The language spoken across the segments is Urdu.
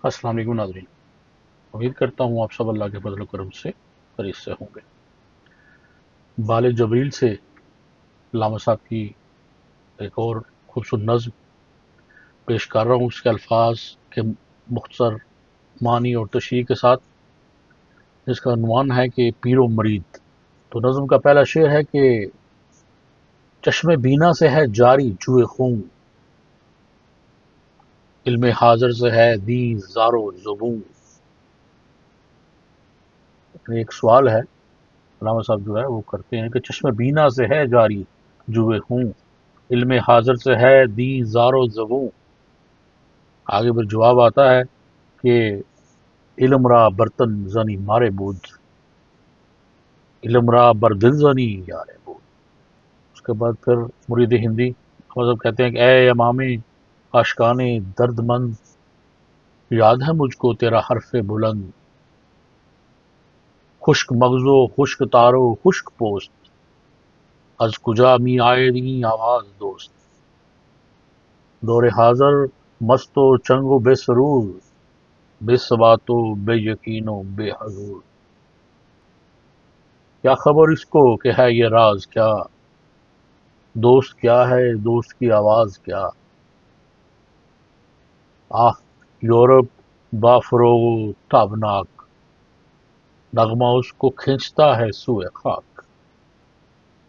السلام علیکم ناظرین، امید کرتا ہوں آپ سب اللہ کے فضل و کرم سے فریض سے ہوں گے۔ بال جبریل سے علامہ صاحب کی ایک اور خوبصورت نظم پیش کر رہا ہوں، اس کے الفاظ کے مختصر معنی اور تشریح کے ساتھ، جس کا عنوان ہے کہ پیر و مرید۔ تو نظم کا پہلا شعر ہے کہ چشم بینا سے ہے جاری جوئے خون، علم حاضر سے ہے دی زار و زبوں۔ ایک سوال ہے، علامہ صاحب جو ہے وہ کرتے ہیں کہ چشم بینا سے ہے جاری جوئے خون، علم حاضر سے ہے دی زار و زبوں۔ آگے پھر جواب آتا ہے کہ علم را برتن زنی مارے بود، علم را بر دل زنی یارے بود۔ اس کے بعد پھر مرید ہندی مذہب کہتے ہیں کہ اے امام آشکان درد مند، یاد ہے مجھ کو تیرا حرف بلند، خشک مغزو خشک تارو خشک پوست، از کجا می آئے دی آواز دوست، دور حاضر مست و چنگ و بے سرور، بے ثبات و بے یقین و بے حضور۔ کیا خبر اس کو کہ ہے یہ راز کیا، دوست کیا ہے دوست کی آواز کیا، آہ یورپ با فروغ و تابناک، نغمہ اس کو کھینچتا ہے سوئے خاک۔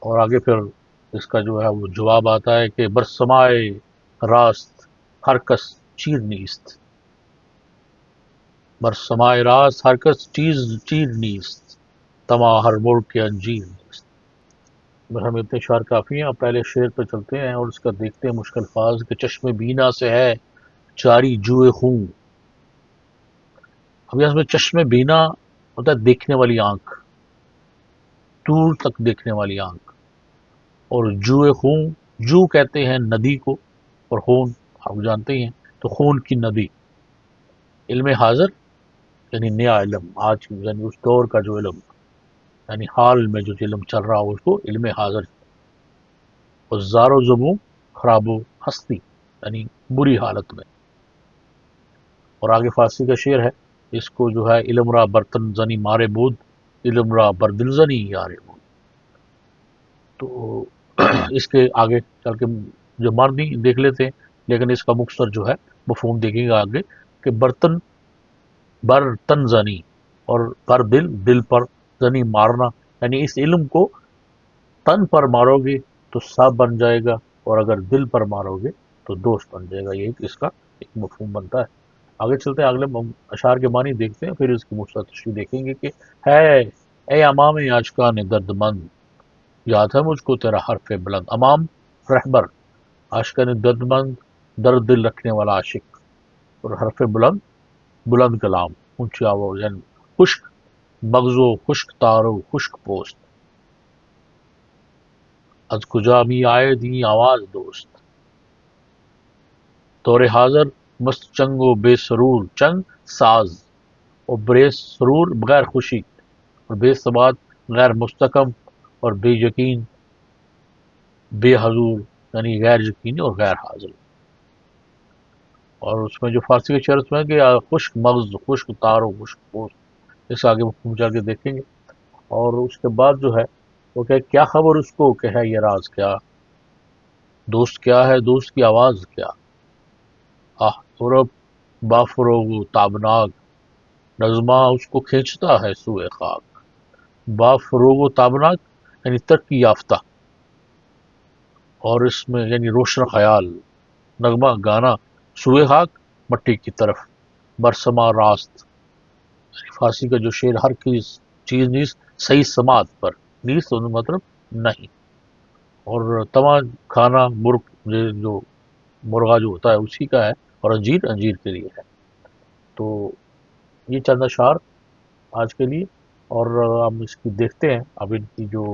اور آگے پھر اس کا جو ہے وہ جواب آتا ہے کہ برسمائے راست ہر کس چیر نیست، برسمائے راست ہر کس چیر نیست، تما ہر ملک کے انجیر نیست۔ بس ہم اتنے اشعار کافی ہیں، اب پہلے شعر پہ چلتے ہیں اور اس کا دیکھتے ہیں مشکل الفاظ کہ چشم بینا سے ہے جاری جوئے خون۔ اب یہاں میں چشم بینا ہوتا ہے دیکھنے والی آنکھ، دور تک دیکھنے والی آنکھ، اور جوئے خون، جو کہتے ہیں ندی کو، اور خون آپ جانتے ہی ہیں تو خون کی ندی۔ علم حاضر یعنی نیا علم، آج یعنی اس دور کا جو علم، یعنی حال میں جو علم چل رہا ہو اس کو علم حاضر۔ اور زار و زبوں خراب و ہستی یعنی بری حالت میں۔ اور آگے فارسی کا شعر ہے، اس کو جو ہے علم را برتن زنی مارے بود، علم را بردل زنی یارے بود۔ تو اس کے آگے چل کے جو معنی دیکھ لیتے ہیں، لیکن اس کا مختصر جو ہے مفہوم دیکھیں گے آگے کہ برتن برتن زنی اور بر دل دل پر، زنی مارنا یعنی اس علم کو تن پر مارو گے تو صاحب بن جائے گا، اور اگر دل پر مارو گے تو دوست بن جائے گا۔ یہ اس کا ایک مفہوم بنتا ہے۔ آگے چلتے ہیں، اگلے اشعار کے معنی دیکھتے ہیں، پھر اس کی مختصر تشریح دیکھیں گے کہ ہے اے امام آشکان درد مند، یاد ہے مجھ کو تیرا حرف بلند۔ امام رہبر، آشکان درد مند درد دل رکھنے والا عاشق، اور حرف بلند بلند کلام اونچی آواز، یعنی خشک مغزو خشک تارو خشک پوست، از کجا می آئے دی آواز دوست، دور حاضر مست چنگ و بے سرور، چنگ ساز اور بے سرور بغیر خوشی، اور بے ثبات غیر مستحکم، اور بے یقین بے حضور یعنی غیر یقینی اور غیر حاضر۔ اور اس میں جو فارسی کے شعر اس میں کہ خشک مغز خشک تارو خشک پوست، اس آگے مفہوم جا کے دیکھیں گے۔ اور اس کے بعد جو ہے وہ کہ کیا خبر اس کو کہ ہے یہ راز کیا، دوست کیا ہے دوست کی آواز کیا، آہ یورپ با فروغ و تابناک، نظمہ اس کو کھینچتا ہے سوئے خاک۔ با فروغ و تابناک یعنی ترقی یافتہ، اور اس میں یعنی روشن خیال، نغمہ گانا، سوئے خاک مٹی کی طرف، برسما راست یعنی فارسی کا جو شعر ہر چیز نیز صحیح سماعت پر، نیز تو مطلب نہیں، اور تمام کھانا مرغ جو مرغا جو ہوتا ہے اسی کا ہے، اور انجیر انجیر کے لیے ہے۔ تو یہ چند اشعار آج کے لیے، اور ہم اس کی دیکھتے ہیں اب ان کی جو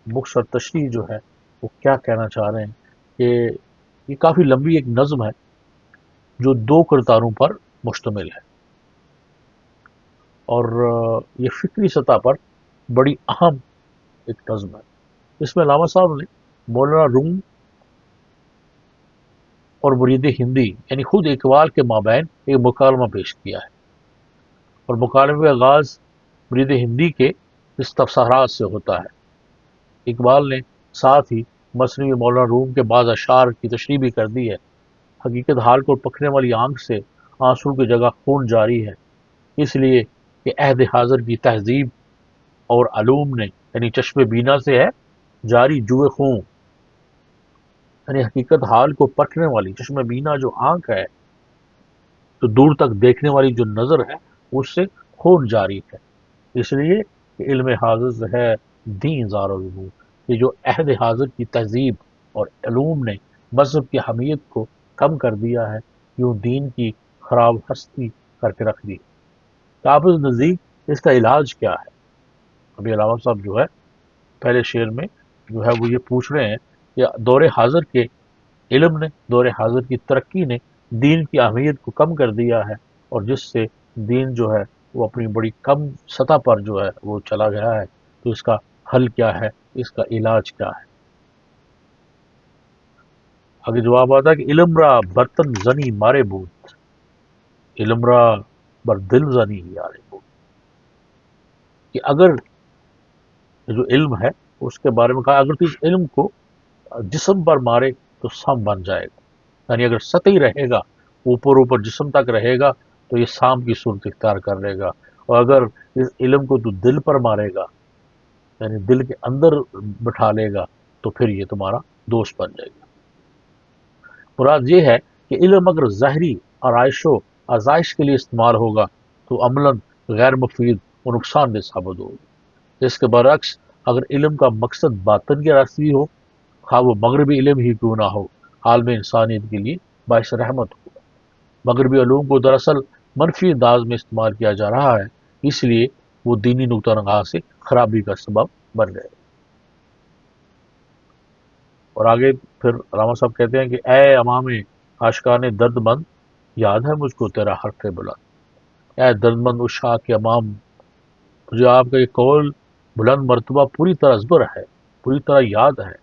مختصر تشریح جو ہے وہ کیا کہنا چاہ رہے ہیں کہ یہ کافی لمبی ایک نظم ہے جو دو کرداروں پر مشتمل ہے، اور یہ فکری سطح پر بڑی اہم ایک نظم ہے۔ اس میں علامہ صاحب نے مولانا روم اور مرید ہندی یعنی خود اقبال کے مابین ایک مکالمہ پیش کیا ہے، اور مکالمے کا آغاز مرید ہندی کے استفسارات سے ہوتا ہے۔ اقبال نے ساتھ ہی مثنوی مولانا روم کے بعض اشعار کی تشریح بھی کر دی ہے۔ حقیقت حال کو پکنے والی آنکھ سے آنسو کی جگہ خون جاری ہے، اس لیے کہ عہد حاضر کی تہذیب اور علوم نے یعنی چشم بینا سے ہے جاری جوئے خون، یعنی حقیقت حال کو پرکھنے والی چشم بینا جو آنکھ ہے، تو دور تک دیکھنے والی جو نظر ہے، اس سے خون جاری ہے، اس لیے کہ علم حاضر ہے دین زار و ربو، کہ جو عہد حاضر کی تہذیب اور علوم نے مذہب کی اہمیت کو کم کر دیا ہے، یوں دین کی خراب ہستی کر کے رکھ دی۔ قابض نزدیک اس کا علاج کیا ہے؟ ابھی علامہ صاحب جو ہے پہلے شعر میں جو ہے وہ یہ پوچھ رہے ہیں کہ دور حاضر کے علم نے، دور حاضر کی ترقی نے دین کی اہمیت کو کم کر دیا ہے، اور جس سے دین جو ہے وہ اپنی بڑی کم سطح پر جو ہے وہ چلا گیا ہے، تو اس کا حل کیا ہے، اس کا علاج کیا ہے؟ آگے جواب آتا ہے کہ علم را برتن زنی مارے بود، علم را بر دل زنی یارے بود، کہ اگر جو علم ہے اس کے بارے میں کہا اگر تو اس علم کو جسم پر مارے تو سام بن جائے گا، یعنی اگر سطحی رہے گا، اوپر اوپر جسم تک رہے گا تو یہ سام کی صورت اختیار کر لے گا، اور اگر اس علم کو تو دل پر مارے گا، یعنی دل کے اندر بٹھا لے گا، تو پھر یہ تمہارا دوست بن جائے گا۔ مراد یہ ہے کہ علم اگر ظاہری آرائش و آزائش کے لیے استعمال ہوگا تو عملاً غیر مفید و نقصان دہ ثابت ہوگا۔ اس کے برعکس اگر علم کا مقصد باطن کی راستی ہو، خواہ وہ مغربی علم ہی کیوں نہ ہو، عالم انسانیت کے لیے باعث رحمت ہوگا۔ مغربی علوم کو دراصل منفی انداز میں استعمال کیا جا رہا ہے، اس لیے وہ دینی نقطہ نگاہ سے خرابی کا سبب بن گئے۔ اور آگے پھر علامہ صاحب کہتے ہیں کہ اے امام عاشقان درد مند، یاد ہے مجھ کو تیرا حرف بلند، اے درد مند عشاق کے امام، مجھے آپ کا یہ قول بلند مرتبہ پوری طرح ازبر ہے، پوری طرح یاد ہے،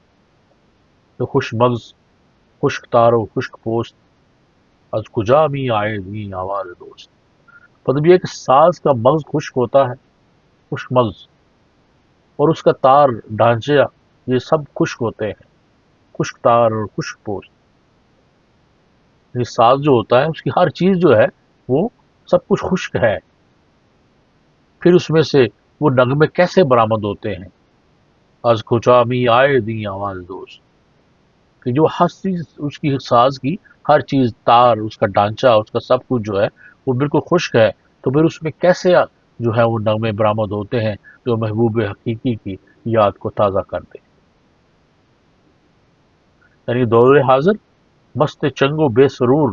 کہ خوش مغز، خشک تار و خشک پوست، از کجا می آئے می آواز دوست۔ مطلب یہ کہ ساز کا مغز خشک ہوتا ہے، خشک مغز، اور اس کا تار ڈھانچہ یہ سب خشک ہوتے ہیں، خشک تار اور خشک پوست۔ یہ ساز جو ہوتا ہے اس کی ہر چیز جو ہے وہ سب کچھ خشک ہے، پھر اس میں سے وہ نغمے کیسے برآمد ہوتے ہیں؟ از کجا می آئے دی آواز دوست، کہ جو ہر چیز اس کی ساز کی ہر چیز، تار، اس کا ڈھانچہ، اس کا سب کچھ جو ہے وہ بالکل خشک ہے، تو پھر اس میں کیسے جو ہے وہ نغمے برآمد ہوتے ہیں جو محبوب حقیقی کی یاد کو تازہ کرتے ہیں؟ یعنی دور حاضر مست چنگ و بے سرور،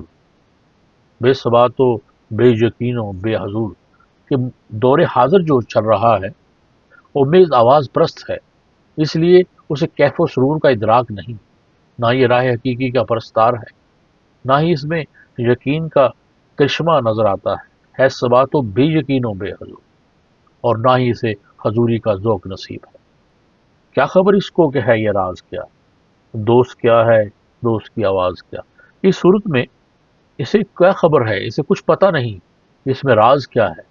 بے ثبات و بے یقین و بے حضور، کہ دور حاضر جو چل رہا ہے وہ محض آواز پرست ہے، اس لیے اسے کیف و سرور کا ادراک نہیں، نہ یہ راہ حقیقی کا پرستار ہے، نہ ہی اس میں یقین کا کرشمہ نظر آتا ہے ثبات و بے یقین و بے حضور، اور نہ ہی اسے حضوری کا ذوق نصیب ہے۔ کیا خبر اس کو کہ ہے یہ راز کیا، دوست کیا ہے، دوست کی آواز کیا؟ اس صورت میں اسے کیا خبر ہے، اسے کچھ پتہ نہیں اس میں راز کیا ہے،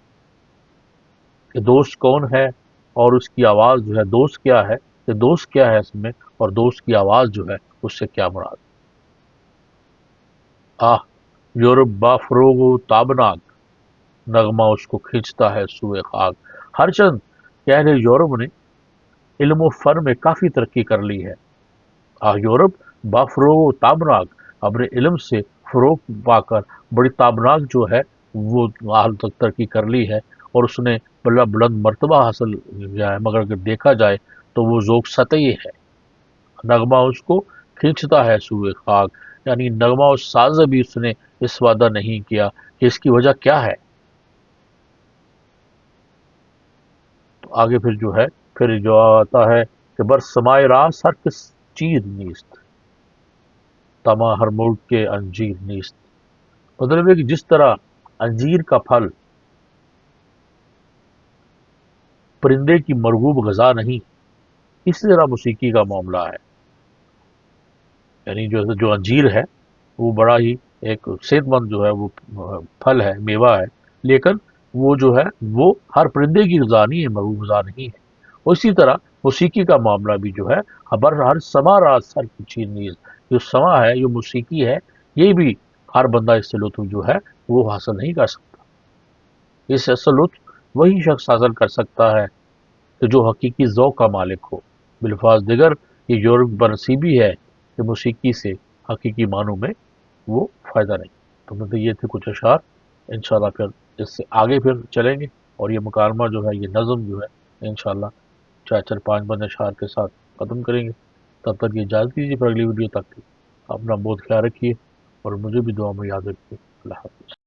کہ دوست کون ہے اور اس کی آواز جو ہے دوست کیا ہے، کہ دوست کیا ہے اس میں، اور دوست کی آواز جو ہے اس سے کیا مراد؟ آہ یورپ با فروغ و تابناک، نغمہ اس کو کھینچتا ہے سوئے خاک۔ ہر چند کہ اہل یورپ نے علم و فن میں کافی ترقی کر لی ہے، آہ یورپ با فروغ و تابناک، اپنے علم سے فروغ پا کر بڑی تابناک جو ہے وہ حال تک ترقی کر لی ہے، اور اس نے بڑا بلند مرتبہ حاصل کیا ہے، مگر اگر دیکھا جائے تو وہ ذوق سطحی ہے۔ نغمہ اس کو کھینچتا ہے سوئے خاک، یعنی نغمہ اور ساز بھی اس نے اس وعدہ نہیں کیا کہ اس کی وجہ کیا ہے۔ تو آگے پھر جو ہے پھر جو آتا ہے کہ بر سمائے راس ہر کس چیر نیست، تما ہر ملک کے انجیر نیست، مطلب ہے کہ جس طرح انجیر کا پھل پرندے کی مرغوب غذا نہیں، اسی طرح موسیقی کا معاملہ ہے، یعنی جو انجیر ہے وہ بڑا ہی ایک صحت مند جو ہے وہ پھل ہے، میوہ ہے، لیکن وہ جو ہے وہ ہر پرندے کی غذا نہیں ہے، وہ غذا نہیں ہے۔ اسی طرح موسیقی کا معاملہ بھی جو ہے، ہر سما راز سر کی چیز نیز، جو سما ہے، جو موسیقی ہے، یہ بھی ہر بندہ اس سے لطف جو ہے وہ حاصل نہیں کر سکتا۔ اس اصل لطف وہی شخص حاصل کر سکتا ہے کہ جو حقیقی ذوق کا مالک ہو۔ بالفاظ دیگر یہ یورپ بنصیبی ہے کہ موسیقی سے حقیقی معنوں میں وہ فائدہ نہیں۔ تو مطلب یہ تھے کچھ اشعار، انشاءاللہ پھر اس سے آگے پھر چلیں گے، اور یہ مکالمہ جو ہے، یہ نظم جو ہے، انشاءاللہ 4 4 5 بند اشعار کے ساتھ ختم کریں گے۔ تب تک یہ اجازت دیجیے، پھر اگلی ویڈیو تک اپنا بہت خیال رکھیے، اور مجھے بھی دعا میں یاد رکھیے۔ اللہ حافظ۔